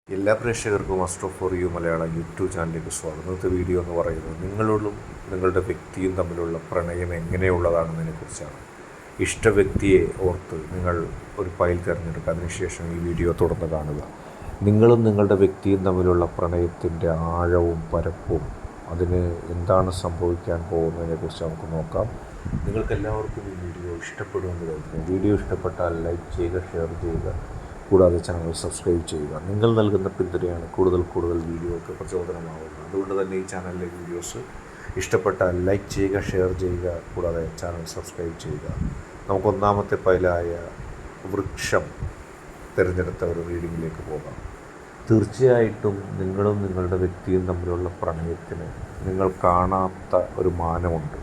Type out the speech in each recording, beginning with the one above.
എല്ലാ പ്രേക്ഷകർക്കും master for you Malayalam YouTube ചാനലിലേക്ക് സ്വാഗതം. ഇന്നത്തെ വീഡിയോ എന്ന് പറയുന്നത് നിങ്ങളോടും നിങ്ങളുടെ വ്യക്തിയും തമ്മിലുള്ള പ്രണയം എങ്ങനെയുള്ളതാണെന്നതിനെക്കുറിച്ചാണ്. ഇഷ്ട വ്യക്തിയെ ഓർത്ത് നിങ്ങൾ ഒരു ഫയൽ തിരഞ്ഞെടുക്കുക. അതിനുശേഷം ഈ വീഡിയോ തുടർന്ന് കാണുക. നിങ്ങളും നിങ്ങളുടെ വ്യക്തിയും തമ്മിലുള്ള പ്രണയത്തിൻ്റെ ആഴവും പരപ്പും അതിന് എന്താണ് സംഭവിക്കാൻ പോകുന്നതിനെക്കുറിച്ച് നമുക്ക് നോക്കാം. നിങ്ങൾക്കെല്ലാവർക്കും ഈ വീഡിയോ ഇഷ്ടപ്പെടുമെന്ന് കരുതുന്നു. വീഡിയോ ഇഷ്ടപ്പെട്ടാൽ ലൈക്ക് ചെയ്യുക, ഷെയർ ചെയ്യുക, കൂടാതെ ചാനൽ സബ്സ്ക്രൈബ് ചെയ്യുക. നിങ്ങൾ നൽകുന്ന പിന്തുണയാണ് കൂടുതൽ വീഡിയോക്ക് പ്രചോദനമാകുന്നത്. അതുകൊണ്ട് തന്നെ ഈ ചാനലിലെ വീഡിയോസ് ഇഷ്ടപ്പെട്ടാൽ ലൈക്ക് ചെയ്യുക, ഷെയർ ചെയ്യുക, കൂടാതെ ചാനൽ സബ്സ്ക്രൈബ് ചെയ്യുക. നമുക്ക് ഒന്നാമത്തെ ഫയലായ വൃക്ഷം തിരഞ്ഞെടുത്ത ഒരു റീഡിങ്ങിലേക്ക് പോകാം. തീർച്ചയായിട്ടും നിങ്ങളും നിങ്ങളുടെ വ്യക്തിയും തമ്മിലുള്ള പ്രണയത്തിന് നിങ്ങൾ കാണാത്ത ഒരു മാനമുണ്ട്.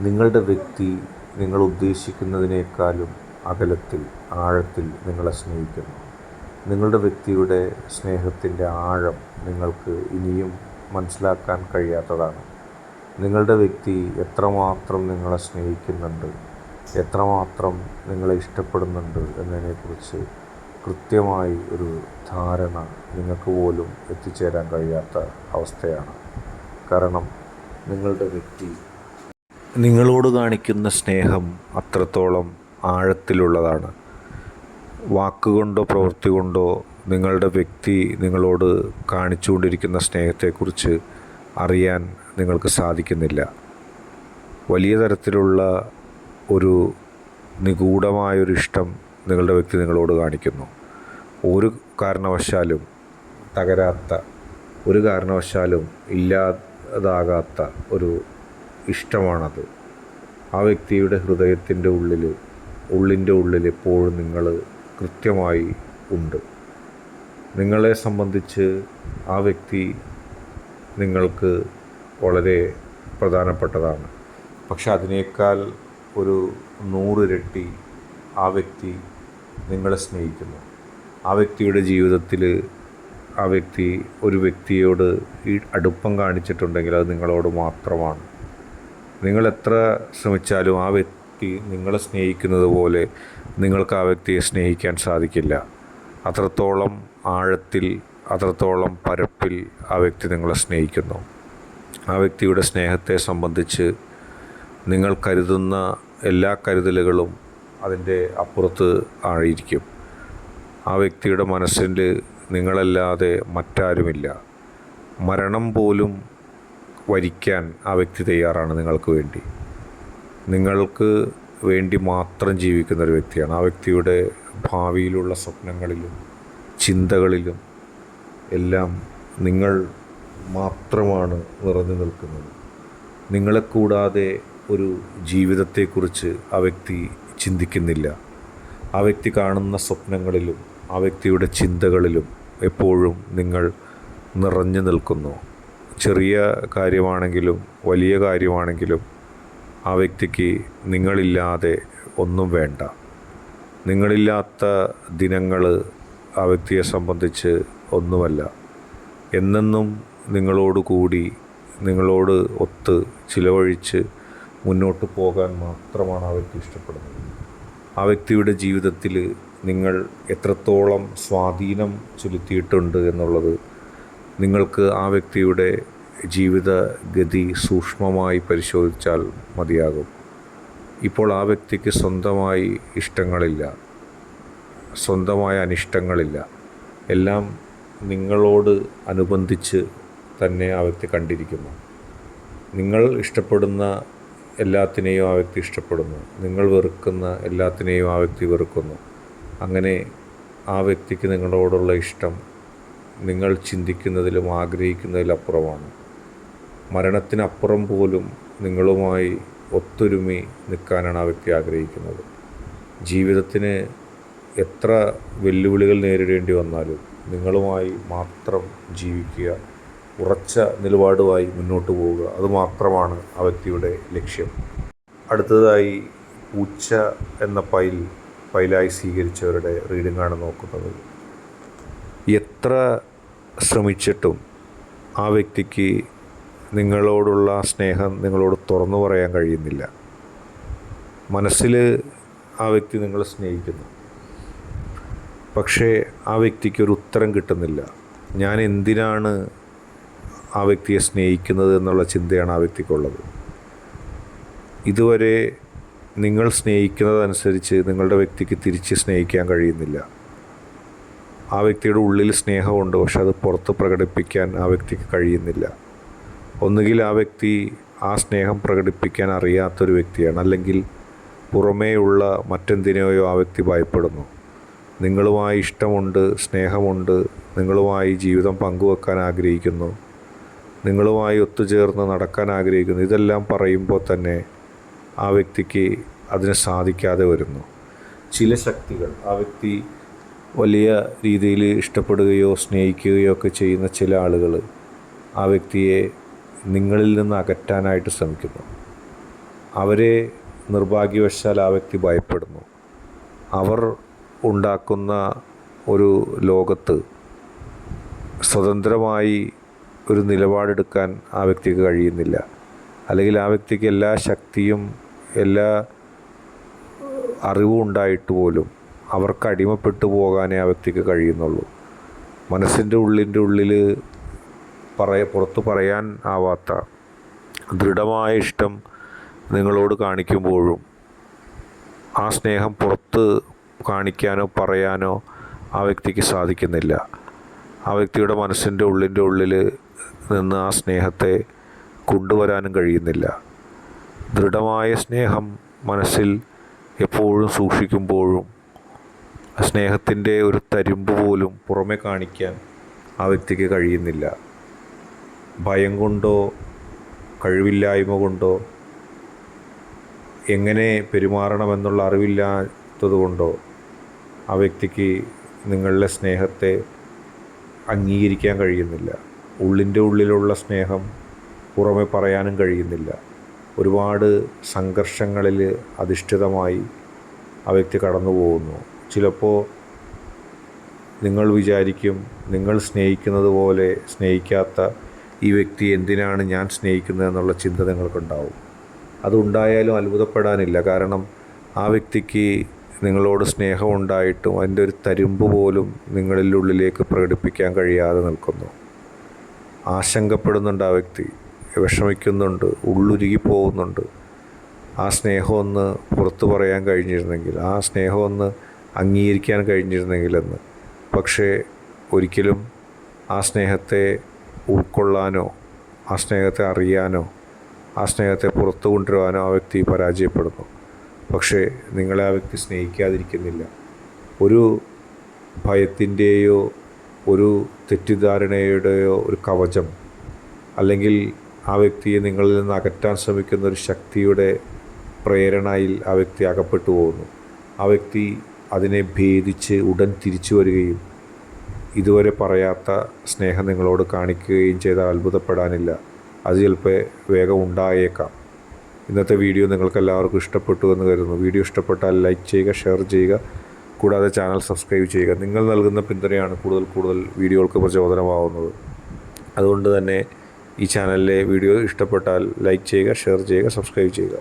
നിങ്ങളുടെ വ്യക്തി നിങ്ങൾ ഉദ്ദേശിക്കുന്നതിനേക്കാളും അകലത്തിൽ, ആഴത്തിൽ നിങ്ങളെ സ്നേഹിക്കുന്നു. നിങ്ങളുടെ വ്യക്തിയുടെ സ്നേഹത്തിൻ്റെ ആഴം നിങ്ങൾക്ക് ഇനിയും മനസ്സിലാക്കാൻ കഴിയാത്തതാണ്. നിങ്ങളുടെ വ്യക്തി എത്രമാത്രം നിങ്ങളെ സ്നേഹിക്കുന്നുണ്ട്, എത്രമാത്രം നിങ്ങളെ ഇഷ്ടപ്പെടുന്നുണ്ട് എന്നതിനെക്കുറിച്ച് കൃത്യമായി ഒരു ധാരണ നിങ്ങൾക്ക് പോലും എത്തിച്ചേരാൻ കഴിയാത്ത അവസ്ഥയാണ്. കാരണം നിങ്ങളുടെ വ്യക്തി നിങ്ങളോട് കാണിക്കുന്ന സ്നേഹം അത്രത്തോളം ആഴത്തിലുള്ളതാണ്. വാക്കുകൊണ്ടോ പ്രവൃത്തി കൊണ്ടോ നിങ്ങളുടെ വ്യക്തി നിങ്ങളോട് കാണിച്ചുകൊണ്ടിരിക്കുന്ന സ്നേഹത്തെക്കുറിച്ച് അറിയാൻ നിങ്ങൾക്ക് സാധിക്കുന്നില്ല. വലിയ തരത്തിലുള്ള ഒരു നിഗൂഢമായൊരു ഇഷ്ടം നിങ്ങളുടെ വ്യക്തി നിങ്ങളോട് കാണിക്കുന്നു. ഒരു കാരണവശാലും തകരാത്ത, ഒരു കാരണവശാലും ഇല്ലാതാകാത്ത ഒരു ഇഷ്ടമാണത്. ആ വ്യക്തിയുടെ ഹൃദയത്തിൻ്റെ ഉള്ളിൽ എപ്പോഴും നിങ്ങൾ കൃത്യമായി ഉണ്ട്. നിങ്ങളെ സംബന്ധിച്ച് ആ വ്യക്തി നിങ്ങൾക്ക് വളരെ പ്രധാനപ്പെട്ടതാണ്. പക്ഷെ അതിനേക്കാൾ ഒരു 100 ഇരട്ടി ആ വ്യക്തി നിങ്ങളെ സ്നേഹിക്കുന്നു. ആ വ്യക്തിയുടെ ജീവിതത്തിൽ ആ വ്യക്തി ഒരു വ്യക്തിയോട് ഈ അടുപ്പം കാണിച്ചിട്ടുണ്ടെങ്കിൽ അത് നിങ്ങളോട് മാത്രമാണ്. നിങ്ങൾ എത്ര ശ്രമിച്ചാലും ആ വ്യക്തി നിങ്ങളെ സ്നേഹിക്കുന്നത് പോലെ നിങ്ങൾക്ക് ആ വ്യക്തിയെ സ്നേഹിക്കാൻ സാധിക്കില്ല. അത്രത്തോളം ആഴത്തിൽ, അത്രത്തോളം പരപ്പിൽ ആ വ്യക്തി നിങ്ങളെ സ്നേഹിക്കുന്നു. ആ വ്യക്തിയുടെ സ്നേഹത്തെ സംബന്ധിച്ച് നിങ്ങൾ കരുതുന്ന എല്ലാ കരുതലുകളും അതിൻ്റെ അപ്പുറത്ത് ആയിരിക്കും. ആ വ്യക്തിയുടെ മനസ്സിൽ നിങ്ങളല്ലാതെ മറ്റാരുമില്ല. മരണം പോലും വരിക്കാൻ ആ വ്യക്തി തയ്യാറാണ് നിങ്ങൾക്ക് വേണ്ടി. നിങ്ങൾക്ക് വേണ്ടി മാത്രം ജീവിക്കുന്ന ഒരു വ്യക്തിയാണ്. ആ വ്യക്തിയുടെ ഭാവിയിലുള്ള സ്വപ്നങ്ങളിലും ചിന്തകളിലും എല്ലാം നിങ്ങൾ മാത്രമാണ് നിറഞ്ഞു നിൽക്കുന്നത്. നിങ്ങളെ കൂടാതെ ഒരു ജീവിതത്തെക്കുറിച്ച് ആ വ്യക്തി ചിന്തിക്കുന്നില്ല. ആ വ്യക്തി കാണുന്ന സ്വപ്നങ്ങളിലും ആ വ്യക്തിയുടെ ചിന്തകളിലും എപ്പോഴും നിങ്ങൾ നിറഞ്ഞു നിൽക്കുന്നു. ചെറിയ കാര്യമാണെങ്കിലും വലിയ കാര്യമാണെങ്കിലും ആ വ്യക്തിക്ക് നിങ്ങളില്ലാതെ ഒന്നും വേണ്ട. നിങ്ങളില്ലാത്ത ദിനങ്ങൾ ആ വ്യക്തിയെ സംബന്ധിച്ച് ഒന്നുമല്ല. എന്നെന്നും നിങ്ങളോട് കൂടി, നിങ്ങളോട് ഒത്ത് ചിലവഴിച്ച് മുന്നോട്ട് പോകാൻ മാത്രമാണ് ആ വ്യക്തി ഇഷ്ടപ്പെടുന്നത്. ആ വ്യക്തിയുടെ ജീവിതത്തിൽ നിങ്ങൾ എത്രത്തോളം സ്വാധീനം ചെലുത്തിയിട്ടുണ്ട് എന്നുള്ളത് നിങ്ങൾക്ക് ആ വ്യക്തിയുടെ ജീവിതഗതി സൂക്ഷ്മമായി പരിശോധിച്ചാൽ മതിയാകും. ഇപ്പോൾ ആ വ്യക്തിക്ക് സ്വന്തമായി ഇഷ്ടങ്ങളില്ല, സ്വന്തമായ അനിഷ്ടങ്ങളില്ല. എല്ലാം നിങ്ങളോട് അനുബന്ധിച്ച് തന്നെ ആ വ്യക്തി കണ്ടിരിക്കുന്നു. നിങ്ങൾ ഇഷ്ടപ്പെടുന്ന എല്ലാത്തിനെയും ആ വ്യക്തി ഇഷ്ടപ്പെടുന്നു. നിങ്ങൾ വെറുക്കുന്ന എല്ലാത്തിനെയും ആ വ്യക്തി വെറുക്കുന്നു. അങ്ങനെ ആ വ്യക്തിക്ക് നിങ്ങളോടുള്ള ഇഷ്ടം നിങ്ങൾ ചിന്തിക്കുന്നതിലും ആഗ്രഹിക്കുന്നതിലപ്പുറമാണ്. മരണത്തിനപ്പുറം പോലും നിങ്ങളുമായി ഒത്തൊരുമി നിൽക്കാനാണ് ആ വ്യക്തി ആഗ്രഹിക്കുന്നത്. ജീവിതത്തിന് എത്ര വെല്ലുവിളികൾ നേരിടേണ്ടി വന്നാലും നിങ്ങളുമായി മാത്രം ജീവിക്കുക, ഉറച്ച നിലപാടുമായി മുന്നോട്ട് പോവുക, അതുമാത്രമാണ് ആ വ്യക്തിയുടെ ലക്ഷ്യം. അടുത്തതായി പൂച്ച എന്ന ഫയലായി സ്വീകരിച്ചവരുടെ റീഡിങ്ങാണ് നോക്കുന്നത്. എത്ര ശ്രമിച്ചിട്ടും ആ വ്യക്തിക്ക് നിങ്ങളോടുള്ള സ്നേഹം നിങ്ങളോട് തുറന്നു പറയാൻ കഴിയുന്നില്ല. മനസ്സിൽ ആ വ്യക്തി നിങ്ങളെ സ്നേഹിക്കുന്നു. പക്ഷേ ആ വ്യക്തിക്ക് ഒരു ഉത്തരം കിട്ടുന്നില്ല. ഞാൻ എന്തിനാണ് ആ വ്യക്തിയെ സ്നേഹിക്കുന്നത് എന്നുള്ള ചിന്തയാണ് ആ വ്യക്തിക്കുള്ളത്. ഇതുവരെ നിങ്ങൾ സ്നേഹിക്കുന്നതനുസരിച്ച് നിങ്ങളുടെ വ്യക്തിക്ക് തിരിച്ച് സ്നേഹിക്കാൻ കഴിയുന്നില്ല. ആ വ്യക്തിയുടെ ഉള്ളിൽ സ്നേഹമുണ്ട്, പക്ഷെ അത് പുറത്ത് പ്രകടിപ്പിക്കാൻ ആ വ്യക്തിക്ക് കഴിയുന്നില്ല. ഒന്നുകിൽ ആ വ്യക്തി ആ സ്നേഹം പ്രകടിപ്പിക്കാൻ അറിയാത്തൊരു വ്യക്തിയാണ്, അല്ലെങ്കിൽ പുറമേയുള്ള മറ്റെന്തിനെയോ ആ വ്യക്തി ഭയപ്പെടുന്നു. നിങ്ങളുമായി ഇഷ്ടമുണ്ട്, സ്നേഹമുണ്ട്, നിങ്ങളുമായി ജീവിതം പങ്കുവെക്കാൻ ആഗ്രഹിക്കുന്നു, നിങ്ങളുമായി ഒത്തുചേർന്ന് നടക്കാൻ ആഗ്രഹിക്കുന്നു. ഇതെല്ലാം പറയുമ്പോൾ തന്നെ ആ വ്യക്തിക്ക് അതിന് സാധിക്കാതെ വരുന്നു. ചില ശക്തികൾ, ആ വ്യക്തി വലിയ രീതിയിൽ ഇഷ്ടപ്പെടുകയോ സ്നേഹിക്കുകയോ ഒക്കെ ചെയ്യുന്ന ചില ആളുകൾ ആ വ്യക്തിയെ നിങ്ങളിൽ നിന്ന് അകറ്റാനായിട്ട് ശ്രമിക്കുന്നു. അവരെ നിർഭാഗ്യവശാൽ ആ വ്യക്തി ഭയപ്പെടുന്നു. അവർ ഉണ്ടാക്കുന്ന ഒരു ലോകത്ത് സ്വതന്ത്രമായി ഒരു നിലപാടെടുക്കാൻ ആ വ്യക്തിക്ക് കഴിയുന്നില്ല. അല്ലെങ്കിൽ ആ വ്യക്തിക്ക് എല്ലാ ശക്തിയും എല്ലാ അറിവും ഉണ്ടായിട്ട് പോലും അവർക്ക് അടിമപ്പെട്ടു പോകാനേ ആ വ്യക്തിക്ക് കഴിയുന്നുള്ളൂ. മനസ്സിൻ്റെ ഉള്ളിൽ പുറത്ത് പറയാൻ ആവാത്ത ദൃഢമായ ഇഷ്ടം നിങ്ങളോട് കാണിക്കുമ്പോഴും ആ സ്നേഹം പുറത്ത് കാണിക്കാനോ പറയാനോ ആ വ്യക്തിക്ക് സാധിക്കുന്നില്ല. ആ വ്യക്തിയുടെ മനസ്സിൻ്റെ ഉള്ളിൽ നിന്ന് ആ സ്നേഹത്തെ കൊണ്ടുവരാനും കഴിയുന്നില്ല. ദൃഢമായ സ്നേഹം മനസ്സിൽ എപ്പോഴും സൂക്ഷിക്കുമ്പോഴും സ്നേഹത്തിൻ്റെ ഒരു തരിമ്പ് പോലും പുറമെ കാണിക്കാൻ ആ വ്യക്തിക്ക് കഴിയുന്നില്ല. ഭയം കൊണ്ടോ കഴിവില്ലായ്മ കൊണ്ടോ എങ്ങനെ പെരുമാറണമെന്നുള്ള അറിവില്ലാത്തത് കൊണ്ടോ ആ വ്യക്തിക്ക് നിങ്ങളുടെ സ്നേഹത്തെ അംഗീകരിക്കാൻ കഴിയുന്നില്ല. ഉള്ളിലുള്ള സ്നേഹം പുറമെ പറയാനും കഴിയുന്നില്ല. ഒരുപാട് സംഘർഷങ്ങളിൽ അധിഷ്ഠിതമായി ആ വ്യക്തി കടന്നു പോകുന്നു. ചിലപ്പോൾ നിങ്ങൾ വിചാരിക്കും, നിങ്ങൾ സ്നേഹിക്കുന്നത് പോലെ സ്നേഹിക്കാത്ത ഈ വ്യക്തി എന്തിനാണ് ഞാൻ സ്നേഹിക്കുന്നത് എന്നുള്ള ചിന്ത നിങ്ങൾക്കുണ്ടാവും. അതുണ്ടായാലും അത്ഭുതപ്പെടാനില്ല. കാരണം ആ വ്യക്തിക്ക് നിങ്ങളോട് സ്നേഹമുണ്ടായിട്ടും അതിൻ്റെ ഒരു തരിമ്പ് പോലും നിങ്ങളുടെ ഉള്ളിലേക്ക് പ്രകടിപ്പിക്കാൻ കഴിയാതെ നിൽക്കുന്നു. ആശങ്കപ്പെടുന്നുണ്ട് ആ വ്യക്തി, വിഷമിക്കുന്നുണ്ട്, ഉള്ളുരുകി പോകുന്നുണ്ട്. ആ സ്നേഹമൊന്ന് പുറത്തു പറയാൻ കഴിഞ്ഞിരുന്നെങ്കിൽ, ആ സ്നേഹമൊന്ന് അംഗീകരിക്കാൻ കഴിഞ്ഞിരുന്നെങ്കിലെന്ന്. പക്ഷേ ഒരിക്കലും ആ സ്നേഹത്തെ ഉൾക്കൊള്ളാനോ ആ സ്നേഹത്തെ അറിയാനോ ആ സ്നേഹത്തെ പുറത്തു കൊണ്ടുവരാനോ ആ വ്യക്തി പരാജയപ്പെടുന്നു. പക്ഷേ നിങ്ങളെ ആ വ്യക്തി സ്നേഹിക്കാതിരിക്കുന്നില്ല. ഒരു ഭയത്തിൻ്റെയോ ഒരു തെറ്റിദ്ധാരണയുടെയോ ഒരു കവചം, അല്ലെങ്കിൽ ആ വ്യക്തിയെ നിങ്ങളിൽ നിന്ന് അകറ്റാൻ ശ്രമിക്കുന്ന ഒരു ശക്തിയുടെ പ്രേരണയിൽ ആ വ്യക്തി അകപ്പെട്ടു പോകുന്നു. ആ വ്യക്തി അതിനെ ഭേദിച്ച് ഉടൻ തിരിച്ചു വരികയും ഇതുവരെ പറയാത്ത സ്നേഹം നിങ്ങളോട് കാണിക്കുകയും ചെയ്താൽ അത്ഭുതപ്പെടാനില്ല. അത് ചിലപ്പോൾ വേഗം ഉണ്ടായേക്കാം. ഇന്നത്തെ വീഡിയോ നിങ്ങൾക്കെല്ലാവർക്കും ഇഷ്ടപ്പെട്ടു എന്ന് കരുതുന്നു. വീഡിയോ ഇഷ്ടപ്പെട്ടാൽ ലൈക്ക് ചെയ്യുക, ഷെയർ ചെയ്യുക, കൂടാതെ ചാനൽ സബ്സ്ക്രൈബ് ചെയ്യുക. നിങ്ങൾ നൽകുന്ന പിന്തുണയാണ് കൂടുതൽ വീഡിയോകൾക്ക് പ്രചോദനമാവുന്നത്. അതുകൊണ്ട് തന്നെ ഈ ചാനലിലെ വീഡിയോ ഇഷ്ടപ്പെട്ടാൽ ലൈക്ക് ചെയ്യുക, ഷെയർ ചെയ്യുക, സബ്സ്ക്രൈബ് ചെയ്യുക.